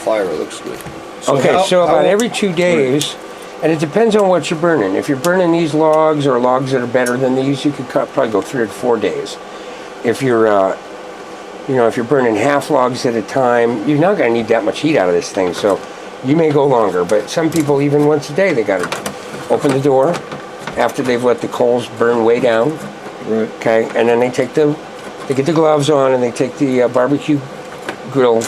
Fire looks good. So about every 2 days, and it depends on what you're burning. If you're burning these logs or logs that are better than these, you could probably go 3 to 4 days. If you're, if you're burning half logs at a time, you're not going to need that much heat out of this thing. So you may go longer, but some people even once a day they got to open the door after they've let the coals burn way down. Right. Okay, and then they get the gloves on and they take the barbecue grill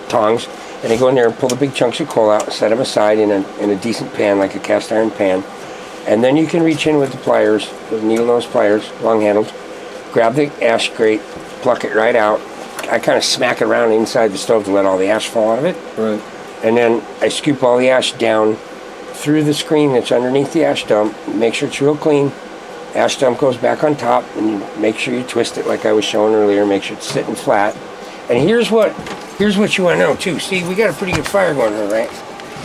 tongs. And they go in there and pull the big chunks of coal out and set them aside in a decent pan, like a cast iron pan. And then you can reach in with the pliers, the needle nose pliers, long handled, grab the ash grate, pluck it right out. I kind of smack it around inside the stove to let all the ash fall out of it. Right. And then I scoop all the ash down through the screen that's underneath the ash dump, make sure it's real clean. Ash dump goes back on top, and you make sure you twist it like I was showing earlier, make sure it's sitting flat. And here's what you want to know too. See, we got a pretty good fire going on, right?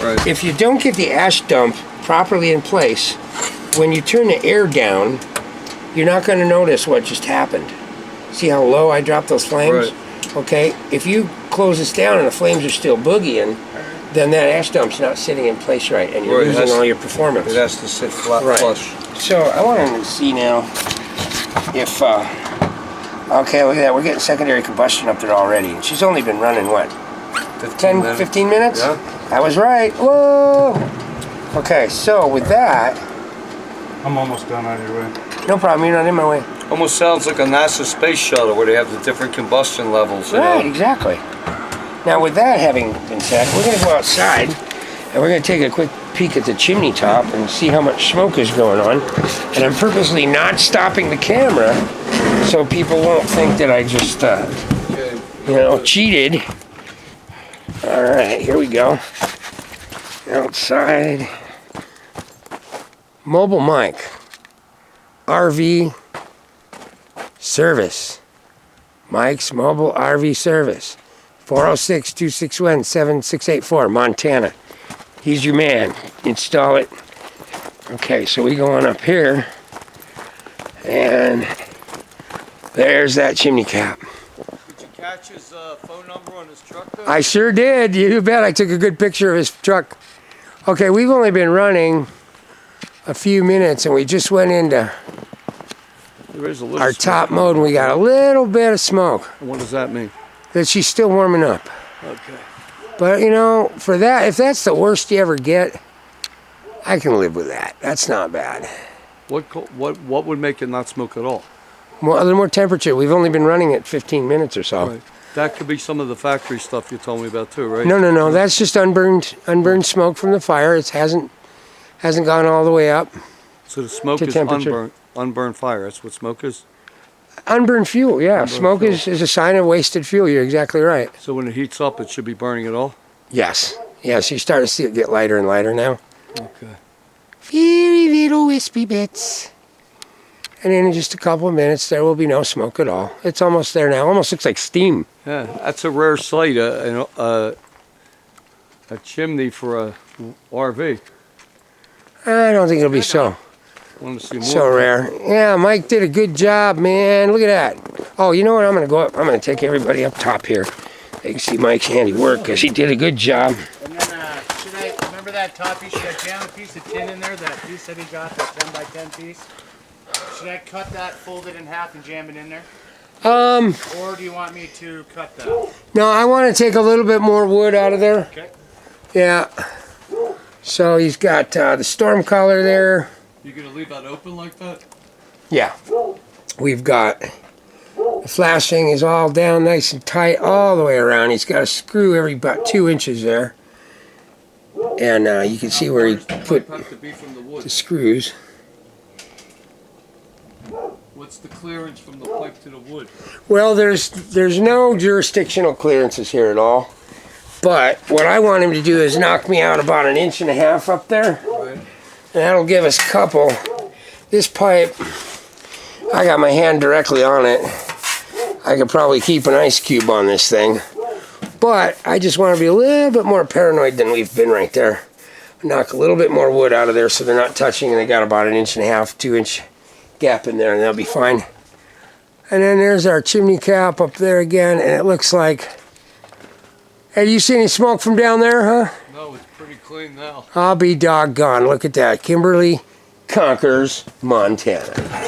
Right. If you don't get the ash dump properly in place, when you turn the air down, you're not going to notice what just happened. See how low I dropped those flames? Right. Okay, if you close this down and the flames are still boogieing, then that ash dump's not sitting in place right, and you're losing all your performance. It has to sit flat, flush. So I want to see now if... Okay, look at that. We're getting secondary combustion up there already. And she's only been running, what? 15 minutes? Yeah. I was right. Whoa! Okay, so with that... I'm almost done on your way. No problem, you're not in my way. Almost sounds like a NASA space shuttle where they have the different combustion levels. Right, exactly. Now with that having been said, we're going to go outside and we're going to take a quick peek at the chimney top and see how much smoke is going on. And I'm purposely not stopping the camera so people won't think that I just, cheated. All right, here we go. Outside. Mobil Mic. RV service. Mike's Mobile RV Service. 406-261-7684, Montana. He's your man. Install it. Okay, so we go on up here. And there's that chimney cap. Did you catch his phone number on his truck though? I sure did. You bet. I took a good picture of his truck. Okay, we've only been running a few minutes and we just went into our top mode and we got a little bit of smoke. What does that mean? That she's still warming up. Okay. But for that, if that's the worst you ever get, I can live with that. That's not bad. What would make it not smoke at all? A little more temperature. We've only been running it 15 minutes or so. Right. That could be some of the factory stuff you told me about too, right? No. That's just unburned smoke from the fire. It hasn't gone all the way up. So the smoke is unburned fire. That's what smoke is? Unburned fuel, yeah. Smoke is a sign of wasted fuel. You're exactly right. So when it heats up, it should be burning it all? Yes. Yes, you start to see it get lighter and lighter now. Okay. Very little wispy bits. And then in just a couple of minutes, there will be no smoke at all. It's almost there now. Almost looks like steam. Yeah, that's a rare sight, a chimney for a RV. I don't think it'll be so rare. Yeah, Mike did a good job, man. Look at that. Oh, you know what? I'm going to go up. I'm going to take everybody up top here. They can see Mike's handiwork because he did a good job. And then, remember that top piece? Should I jam a piece of tin in there? That piece that he got, that 10 by 10 piece? Should I cut that, fold it in half, and jam it in there? Or do you want me to cut that? No, I want to take a little bit more wood out of there. Okay. Yeah. So he's got the storm collar there. You gonna leave that open like that? Yeah. We've got the flashing is all down nice and tight all the way around. He's got a screw every about 2 inches there. And you can see where he put the screws. What's the clearance from the pipe to the wood? Well, there's no jurisdictional clearances here at all. But what I want him to do is knock me out about 1.5 inches up there. Right. And that'll give us a couple. This pipe, I got my hand directly on it. I could probably keep an ice cube on this thing. But I just want to be a little bit more paranoid than we've been right there. Knock a little bit more wood out of there so they're not touching, and they got about 1.5 inches, 2 inch gap in there, and they'll be fine. And then there's our chimney cap up there again, and it looks like Hey, you see any smoke from down there, huh? No, it's pretty clean now. I'll be doggone. Look at that. Kimberly conquers Montana.